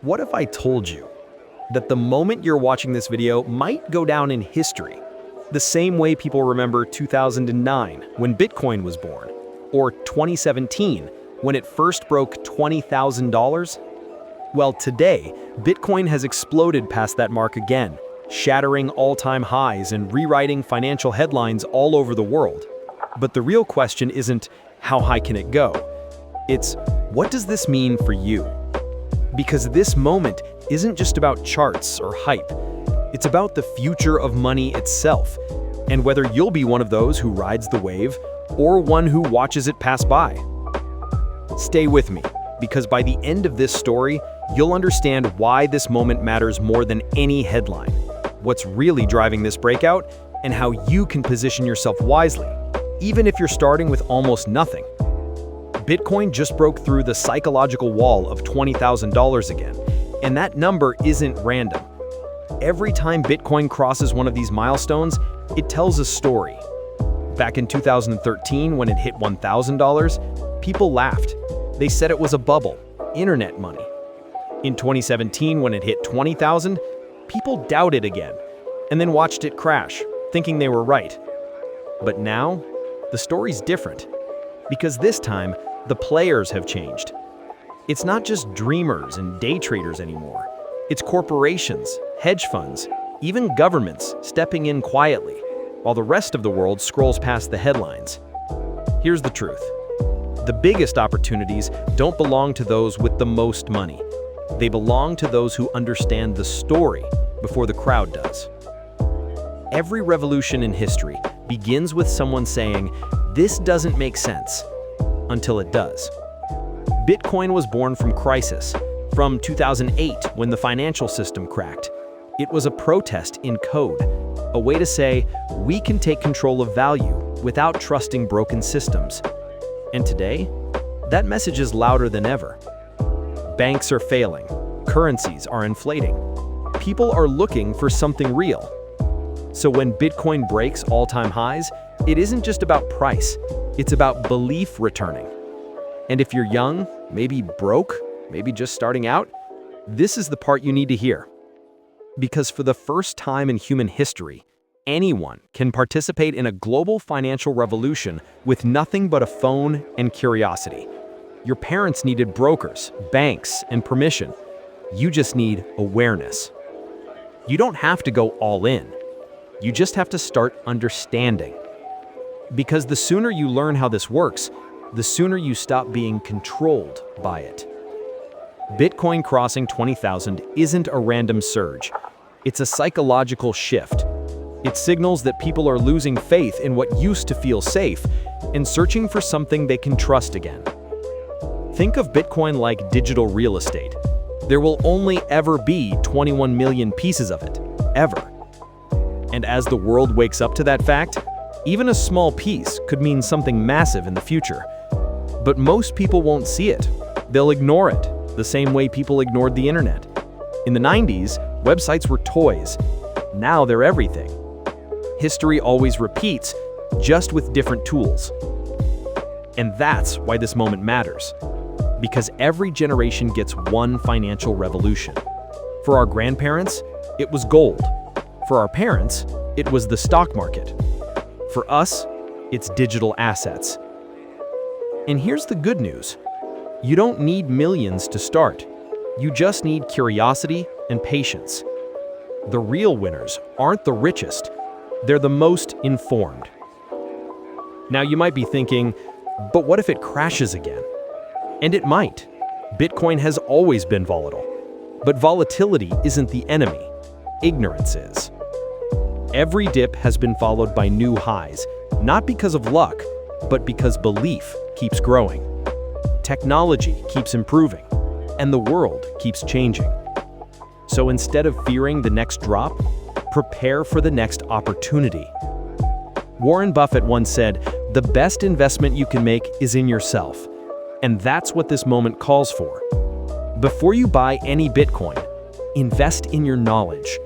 What if I told you that the moment you're watching this video might go down in history, the same way people remember 2009 when Bitcoin was born, or 2017 when it first broke $20,000? Well, today, Bitcoin has exploded past that mark again, shattering all-time highs and rewriting financial headlines all over the world. But the real question isn't, how high can it go? It's, what does this mean for you? Because this moment isn't just about charts or hype. It's about the future of money itself, and whether you'll be one of those who rides the wave or one who watches it pass by. Stay with me, because by the end of this story, you'll understand why this moment matters more than any headline, what's really driving this breakout, and how you can position yourself wisely, even if you're starting with almost nothing. Bitcoin just broke through the psychological wall of $20,000 again, and that number isn't random. Every time Bitcoin crosses one of these milestones, it tells a story. Back in 2013, when it hit $1,000, people laughed. They said it was a bubble, internet money. In 2017, when it hit $20,000, people doubted again, and then watched it crash, thinking they were right. But now, the story's different, because this time, the players have changed. It's not just dreamers and day traders anymore. It's corporations, hedge funds, even governments stepping in quietly, while the rest of the world scrolls past the headlines. Here's the truth. The biggest opportunities don't belong to those with the most money. They belong to those who understand the story before the crowd does. Every revolution in history begins with someone saying, "This doesn't make sense," until it does. Bitcoin was born from crisis, from 2008 when the financial system cracked. It was a protest in code, a way to say, we can take control of value without trusting broken systems. And today, that message is louder than ever. Banks are failing, currencies are inflating. People are looking for something real. So when Bitcoin breaks all-time highs, it isn't just about price, it's about belief returning. And if you're young, maybe broke, maybe just starting out, this is the part you need to hear. Because for the first time in human history, anyone can participate in a global financial revolution with nothing but a phone and curiosity. Your parents needed brokers, banks, and permission. You just need awareness. You don't have to go all in. You just have to start understanding. Because the sooner you learn how this works, the sooner you stop being controlled by it. Bitcoin crossing 20,000 isn't a random surge. It's a psychological shift. It signals that people are losing faith in what used to feel safe and searching for something they can trust again. Think of Bitcoin like digital real estate. There will only ever be 21 million pieces of it, ever. And as the world wakes up to that fact, even a small piece could mean something massive in the future. But most people won't see it. They'll ignore it, the same way people ignored the internet. In the 90s, websites were toys. Now they're everything. History always repeats, just with different tools. And that's why this moment matters. Because every generation gets one financial revolution. For our grandparents, it was gold. For our parents, it was the stock market. For us, it's digital assets. And here's the good news. You don't need millions to start. You just need curiosity and patience. The real winners aren't the richest. They're the most informed. Now you might be thinking, but what if it crashes again? And it might. Bitcoin has always been volatile. But volatility isn't the enemy. Ignorance is. Every dip has been followed by new highs, not because of luck, but because belief keeps growing. Technology keeps improving, and the world keeps changing. So instead of fearing the next drop, prepare for the next opportunity. Warren Buffett once said, "The best investment you can make is in yourself." And that's what this moment calls for. Before you buy any Bitcoin, invest in your knowledge.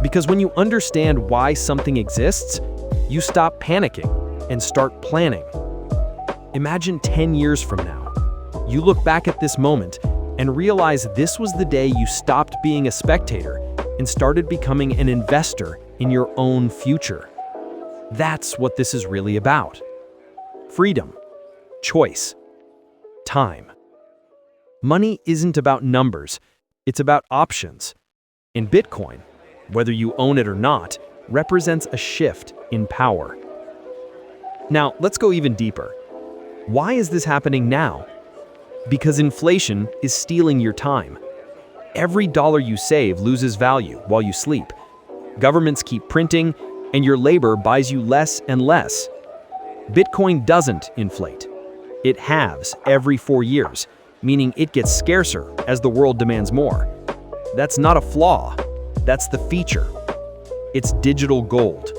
Because when you understand why something exists, you stop panicking and start planning. Imagine 10 years from now. You look back at this moment, and realize this was the day you stopped being a spectator and started becoming an investor in your own future. That's what this is really about. Freedom, choice, time. Money isn't about numbers, it's about options. In Bitcoin, whether you own it or not, represents a shift in power. Now, let's go even deeper. Why is this happening now? Because inflation is stealing your time. Every dollar you save loses value while you sleep. Governments keep printing, and your labor buys you less and less. Bitcoin doesn't inflate. It halves every 4 years, meaning it gets scarcer as the world demands more. That's not a flaw, that's the feature. It's digital gold,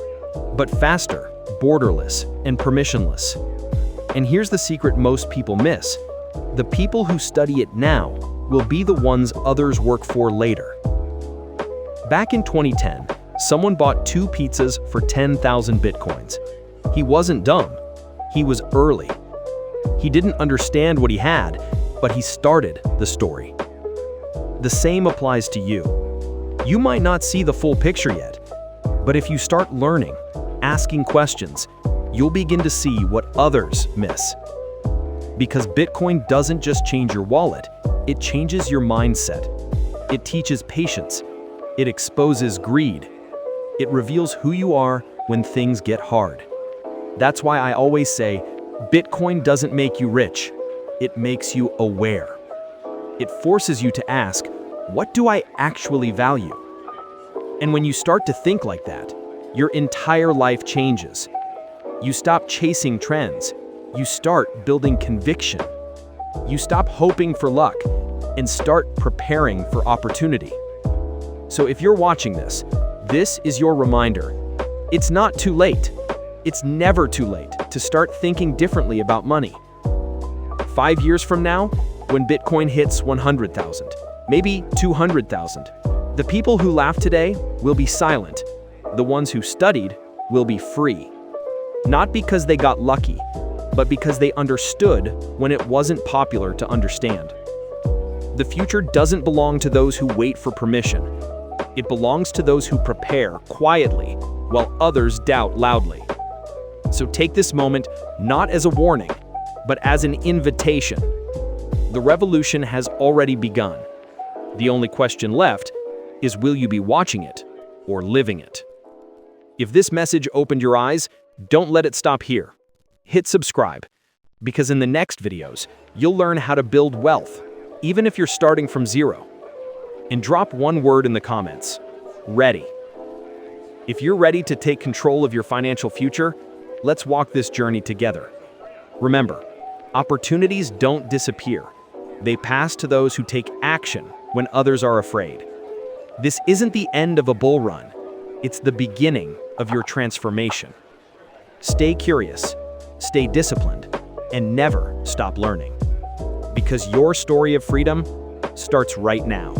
but faster, borderless, and permissionless. And here's the secret most people miss. The people who study it now will be the ones others work for later. Back in 2010, someone bought 2 pizzas for 10,000 Bitcoins. He wasn't dumb, he was early. He didn't understand what he had, but he started the story. The same applies to you. You might not see the full picture yet, but if you start learning, asking questions, you'll begin to see what others miss. Because Bitcoin doesn't just change your wallet, it changes your mindset. It teaches patience. It exposes greed. It reveals who you are when things get hard. That's why I always say, Bitcoin doesn't make you rich, it makes you aware. It forces you to ask, what do I actually value? And when you start to think like that, your entire life changes. You stop chasing trends. You start building conviction. You stop hoping for luck and start preparing for opportunity. So if you're watching this, this is your reminder. It's not too late. It's never too late to start thinking differently about money. 5 years from now, when Bitcoin hits 100,000, maybe 200,000, the people who laugh today will be silent. The ones who studied will be free. Not because they got lucky, but because they understood when it wasn't popular to understand. The future doesn't belong to those who wait for permission. It belongs to those who prepare quietly while others doubt loudly. So take this moment not as a warning, but as an invitation. The revolution has already begun. The only question left is, will you be watching it or living it? If this message opened your eyes, don't let it stop here. Hit subscribe, because in the next videos, you'll learn how to build wealth, even if you're starting from zero. And drop one word in the comments: ready. If you're ready to take control of your financial future, let's walk this journey together. Remember, opportunities don't disappear. They pass to those who take action when others are afraid. This isn't the end of a bull run. It's the beginning of your transformation. Stay curious, stay disciplined, and never stop learning. Because your story of freedom starts right now.